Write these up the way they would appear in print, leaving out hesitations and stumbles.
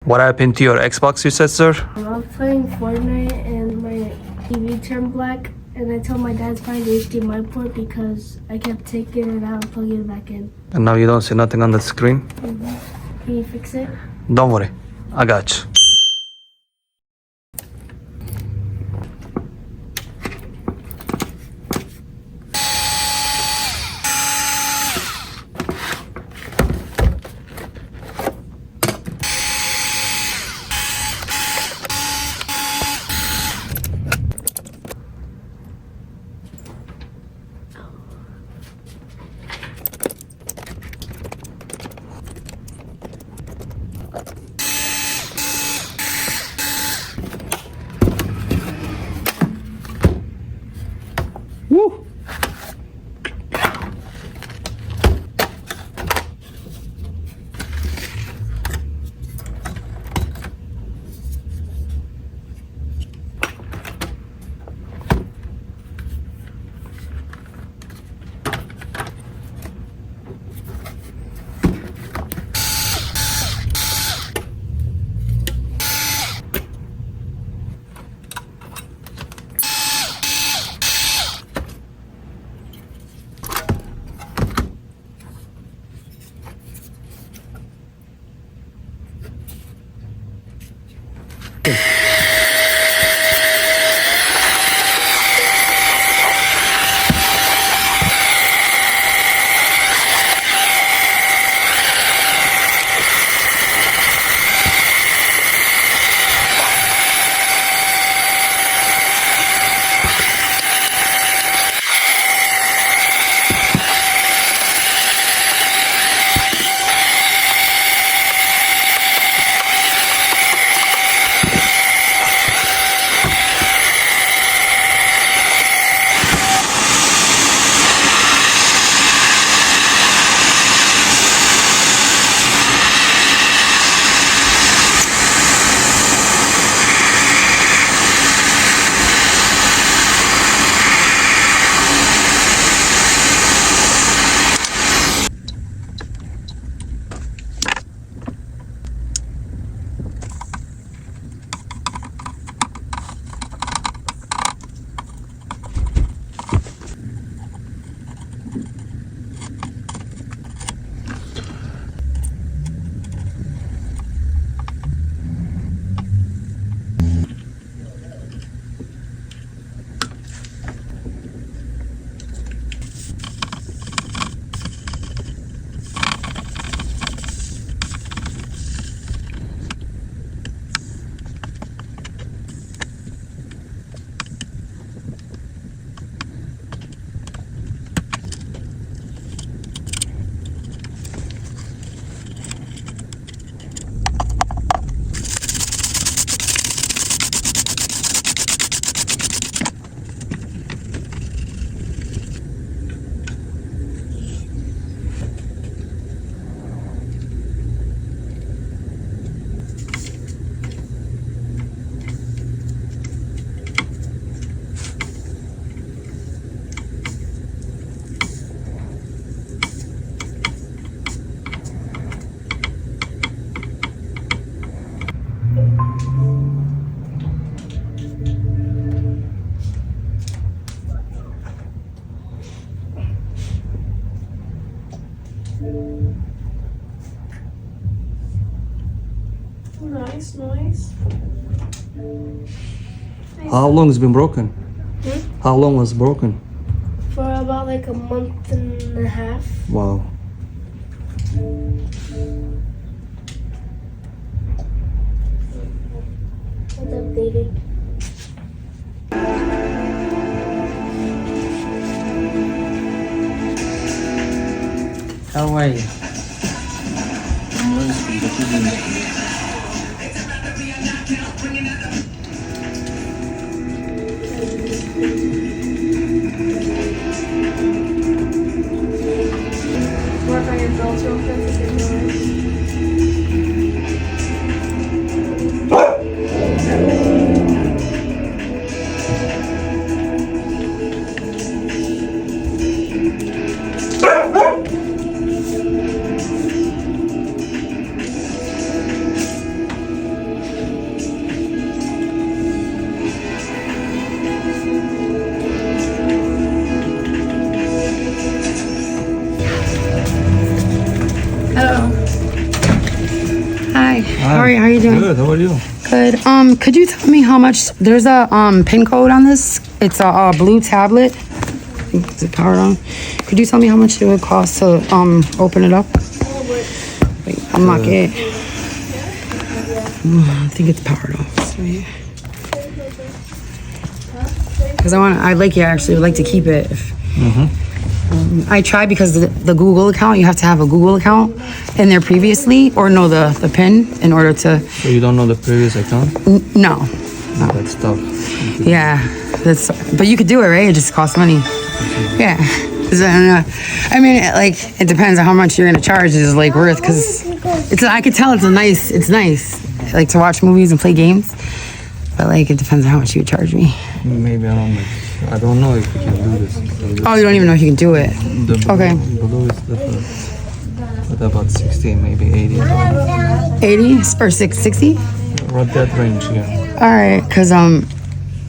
What happened to your Xbox, you said, sir? I was playing Fortnite and my TV turned black, and I told my dad to find the HDMI port because I kept taking it out and plugging it back in. And now you don't see nothing on the screen? Can you fix it? Don't worry, I got you. Woo! Nice. How long has been broken? How long was broken? For about like a month and a half. Wow. It's updated. How are you? Work on your belts real quick to get noise. How are you doing? Good. How are you? Good. Could you tell me how much? There's a pin code on this. It's a blue tablet. Is it powered on? Could you tell me how much it would cost to open it up? Wait, unlock it. I think it's powered off. Because I actually would like to keep it. I tried because the Google account, you have to have a Google account in there previously or know the PIN in order to. So you don't know the previous account? No. That's tough. Yeah, but you could do it, right? It just costs money. Yeah. I mean, like, it depends on how much you're gonna charge is like worth, because I could tell it's nice, like to watch movies and play games, but like it depends on how much you would charge me. Maybe I don't know if we can do this. Oh, you don't even know if you can do it. The blue, Okay. Blue is the first. But about 60, maybe 80. 80 or 60? Around that range, yeah. All right, because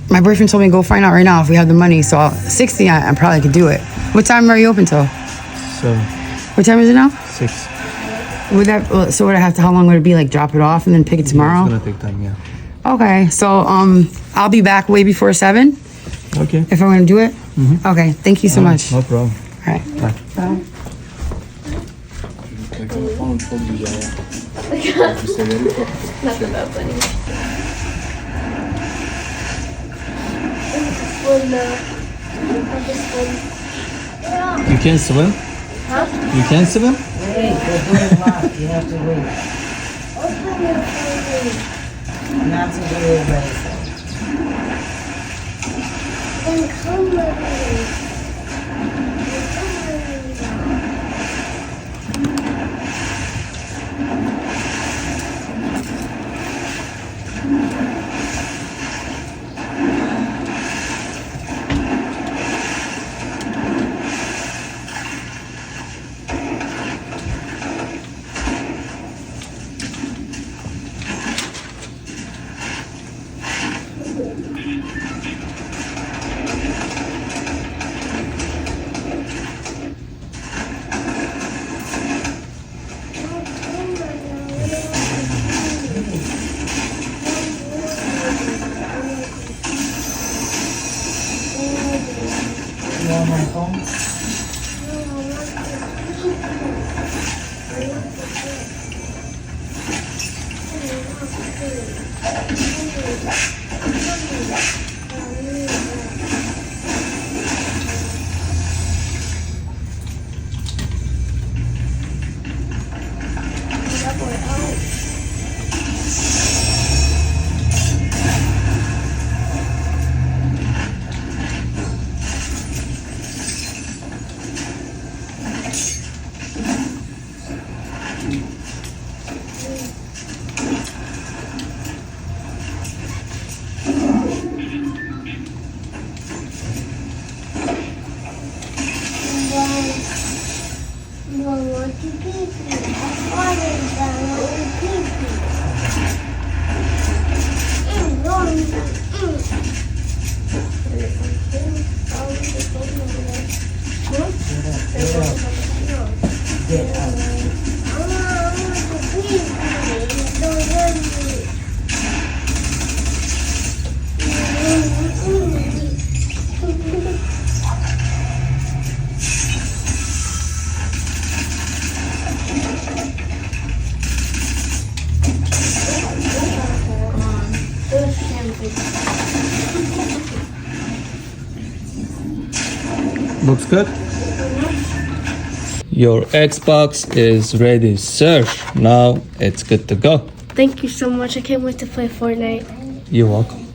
my boyfriend told me to go find out right now if we have the money. So 60, I probably could do it. What time are you open till? 7, What time is it now? 6. Would I have to? How long would it be? Like drop it off and then pick it tomorrow? It's gonna take time, yeah. Okay, so I'll be back way before 7 Okay. if I'm gonna do it. Okay, thank you so much. No problem. All right. Bye. Bye. You can swim? Huh? You can swim? Wait, they're doing a lot. You have to wait. Not to do it right. Then come with me. You on my phone? Looks good. Your Xbox is ready, sir. Now it's good to go. Thank you so much. I can't wait to play Fortnite. You're welcome.